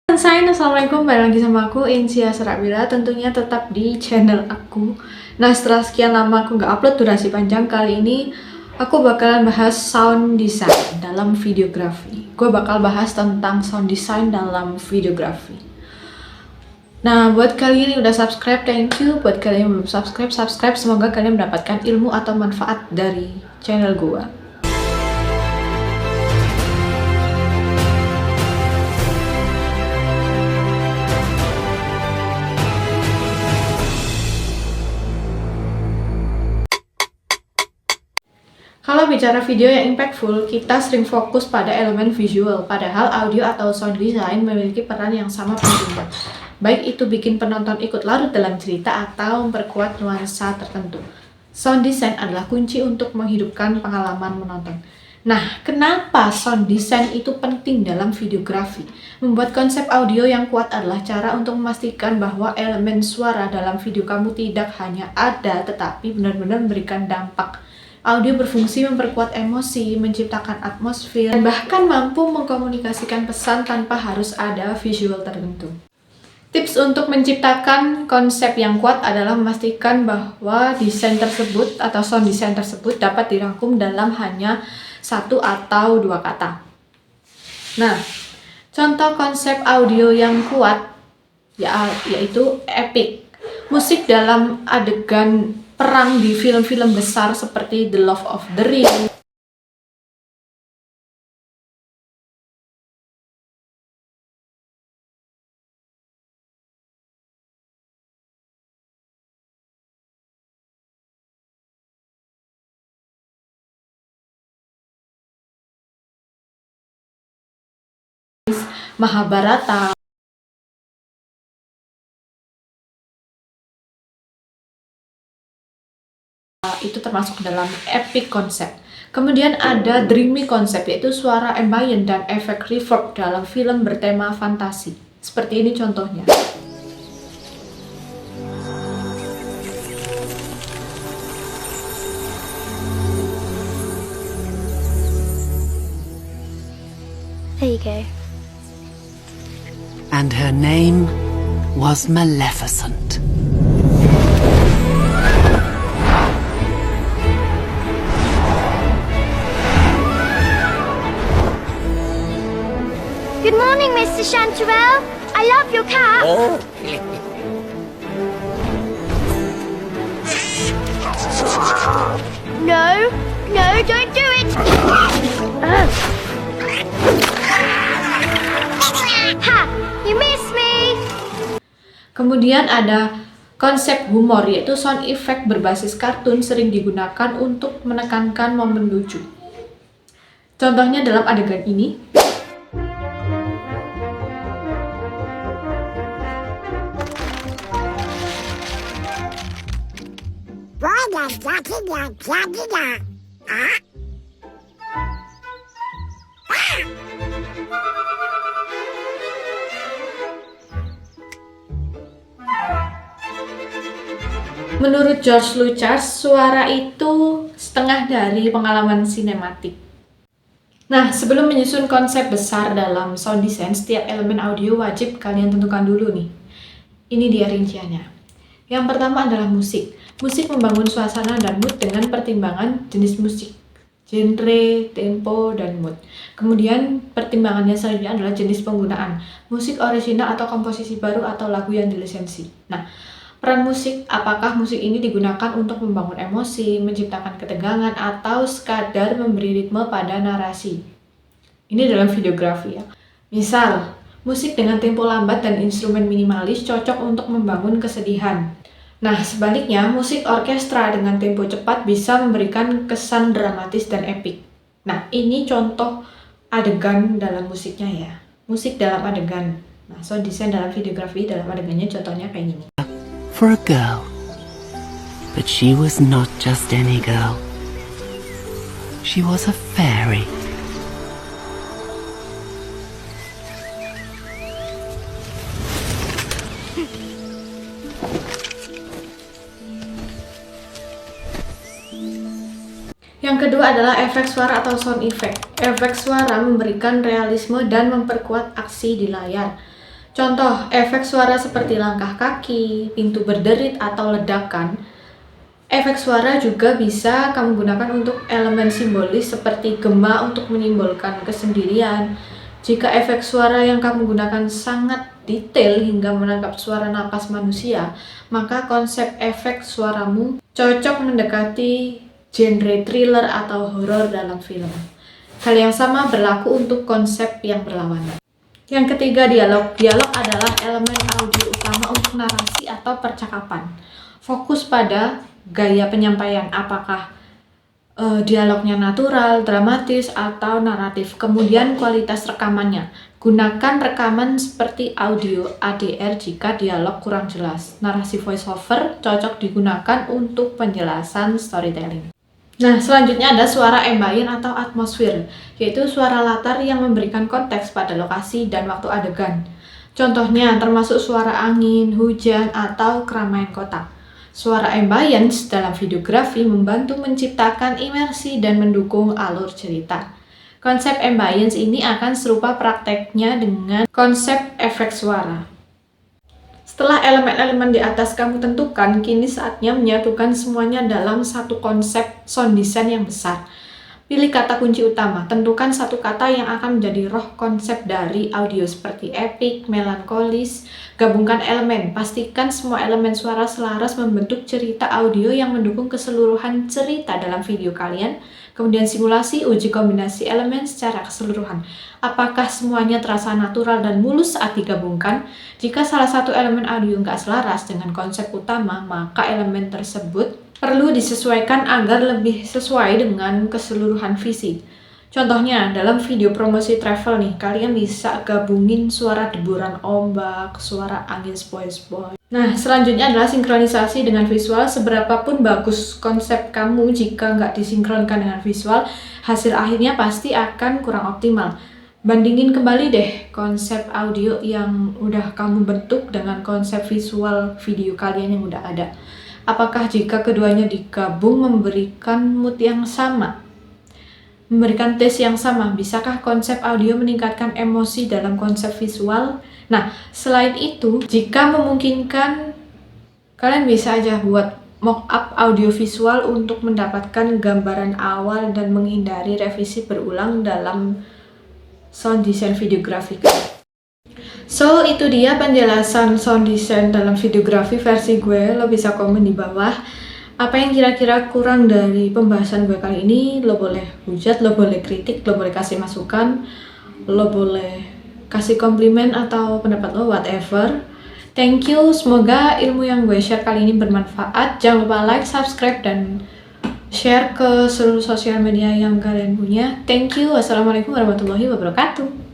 Assalamualaikum, balik lagi sama aku Insia Serabila, tentunya tetap di channel aku. Nah, setelah sekian lama aku nggak upload durasi panjang, kali ini aku bakalan bahas sound design dalam videografi. Gue bakal bahas tentang sound design dalam videografi. Nah, buat kalian yang udah subscribe, thank you. Buat kalian yang belum subscribe, semoga kalian mendapatkan ilmu atau manfaat dari channel gue. Kalau bicara video yang impactful, kita sering fokus pada elemen visual, padahal audio atau sound design memiliki peran yang sama pentingnya. Baik itu bikin penonton ikut larut dalam cerita atau memperkuat nuansa tertentu. Sound design adalah kunci untuk menghidupkan pengalaman menonton. Nah, kenapa sound design itu penting dalam videografi? Membuat konsep audio yang kuat adalah cara untuk memastikan bahwa elemen suara dalam video kamu tidak hanya ada, tetapi benar-benar memberikan dampak. Audio berfungsi memperkuat emosi, menciptakan atmosfer, dan bahkan mampu mengkomunikasikan pesan tanpa harus ada visual tertentu. Tips untuk menciptakan konsep yang kuat adalah memastikan bahwa desain tersebut atau sound design tersebut dapat dirangkum dalam hanya satu atau dua kata. Nah, contoh konsep audio yang kuat yaitu epic. Musik dalam adegan perang di film-film besar seperti The Lord of the Rings, Mahabharata, itu termasuk dalam epic konsep. Kemudian ada dreamy konsep, yaitu suara ambient dan efek reverb dalam film bertema fantasi. Seperti ini contohnya. There you go. And her name was Maleficent. Good morning, Mr. Chanterelle. I love your cap. Oh. No, don't do it. Ha! You missed me. Kemudian ada konsep humor, yaitu sound effect berbasis kartun sering digunakan untuk menekankan momen lucu. Contohnya dalam adegan ini. Menurut George Lucas, suara itu setengah dari pengalaman sinematik. Nah, sebelum menyusun konsep besar dalam sound design, setiap elemen audio wajib kalian tentukan dulu nih. Ini dia rinciannya. Yang pertama adalah musik. Musik membangun suasana dan mood dengan pertimbangan jenis musik, genre, tempo, dan mood. Kemudian pertimbangannya selanjutnya adalah jenis penggunaan. Musik orisinal atau komposisi baru atau lagu yang dilisensi. Nah, peran musik, apakah musik ini digunakan untuk membangun emosi, menciptakan ketegangan, atau sekadar memberi ritme pada narasi. Ini dalam videografi ya. Misal, musik dengan tempo lambat dan instrumen minimalis cocok untuk membangun kesedihan. Nah, sebaliknya, musik orkestra dengan tempo cepat bisa memberikan kesan dramatis dan epik. Nah, ini contoh adegan dalam musiknya ya. Musik dalam adegan. Nah, sound design dalam videografi dalam adegannya contohnya kayak gini. For a girl. But she was not just any girl. She was a fairy. Yang kedua adalah efek suara atau sound effect. Efek suara memberikan realisme dan memperkuat aksi di layar. Contoh, efek suara seperti langkah kaki, pintu berderit, atau ledakan. Efek suara juga bisa kamu gunakan untuk elemen simbolis seperti gema untuk menyimbolkan kesendirian. Jika efek suara yang kamu gunakan sangat detail hingga menangkap suara napas manusia, maka konsep efek suaramu cocok mendekati genre thriller atau horor dalam film. Hal yang sama berlaku untuk konsep yang berlawanan. Yang ketiga, dialog. Dialog adalah elemen audio utama untuk narasi atau percakapan. Fokus pada gaya penyampaian, apakah dialognya natural, dramatis, atau naratif. Kemudian kualitas rekamannya. Gunakan rekaman seperti audio ADR jika dialog kurang jelas. Narasi voiceover cocok digunakan untuk penjelasan storytelling. Nah, selanjutnya ada suara ambient atau atmosfer, yaitu suara latar yang memberikan konteks pada lokasi dan waktu adegan. Contohnya termasuk suara angin, hujan, atau keramaian kota. Suara ambience dalam videografi membantu menciptakan imersi dan mendukung alur cerita. Konsep ambience ini akan serupa prakteknya dengan konsep efek suara. Setelah elemen-elemen di atas kamu tentukan, kini saatnya menyatukan semuanya dalam satu konsep sound design yang besar. Pilih kata kunci utama, tentukan satu kata yang akan menjadi roh konsep dari audio seperti epic, melankolis. Gabungkan elemen, pastikan semua elemen suara selaras membentuk cerita audio yang mendukung keseluruhan cerita dalam video kalian. Kemudian simulasi, uji kombinasi elemen secara keseluruhan. Apakah semuanya terasa natural dan mulus saat digabungkan? Jika salah satu elemen audio nggak selaras dengan konsep utama, maka elemen tersebut perlu disesuaikan agar lebih sesuai dengan keseluruhan visi. Contohnya, dalam video promosi travel nih, kalian bisa gabungin suara deburan ombak, suara angin sepoi-sepoi. Nah, selanjutnya adalah sinkronisasi dengan visual. Seberapapun bagus konsep kamu, jika nggak disinkronkan dengan visual, hasil akhirnya pasti akan kurang optimal. Bandingin kembali deh konsep audio yang udah kamu bentuk dengan konsep visual video kalian yang udah ada. Apakah jika keduanya digabung memberikan mood yang sama? Memberikan taste yang sama? Bisakah konsep audio meningkatkan emosi dalam konsep visual? Nah, selain itu, jika memungkinkan, kalian bisa aja buat mock-up audio visual untuk mendapatkan gambaran awal dan menghindari revisi berulang dalam sound design videografi. So, itu dia penjelasan sound design dalam videografi versi gue. Lo bisa komen di bawah apa yang kira-kira kurang dari pembahasan gue kali ini. Lo boleh hujat, lo boleh kritik, lo boleh kasih masukan, lo boleh kasih komplimen atau pendapat lo, whatever. Thank you, semoga ilmu yang gue share kali ini bermanfaat. Jangan lupa like, subscribe, dan share ke seluruh sosial media yang kalian punya. Thank you, wassalamualaikum warahmatullahi wabarakatuh.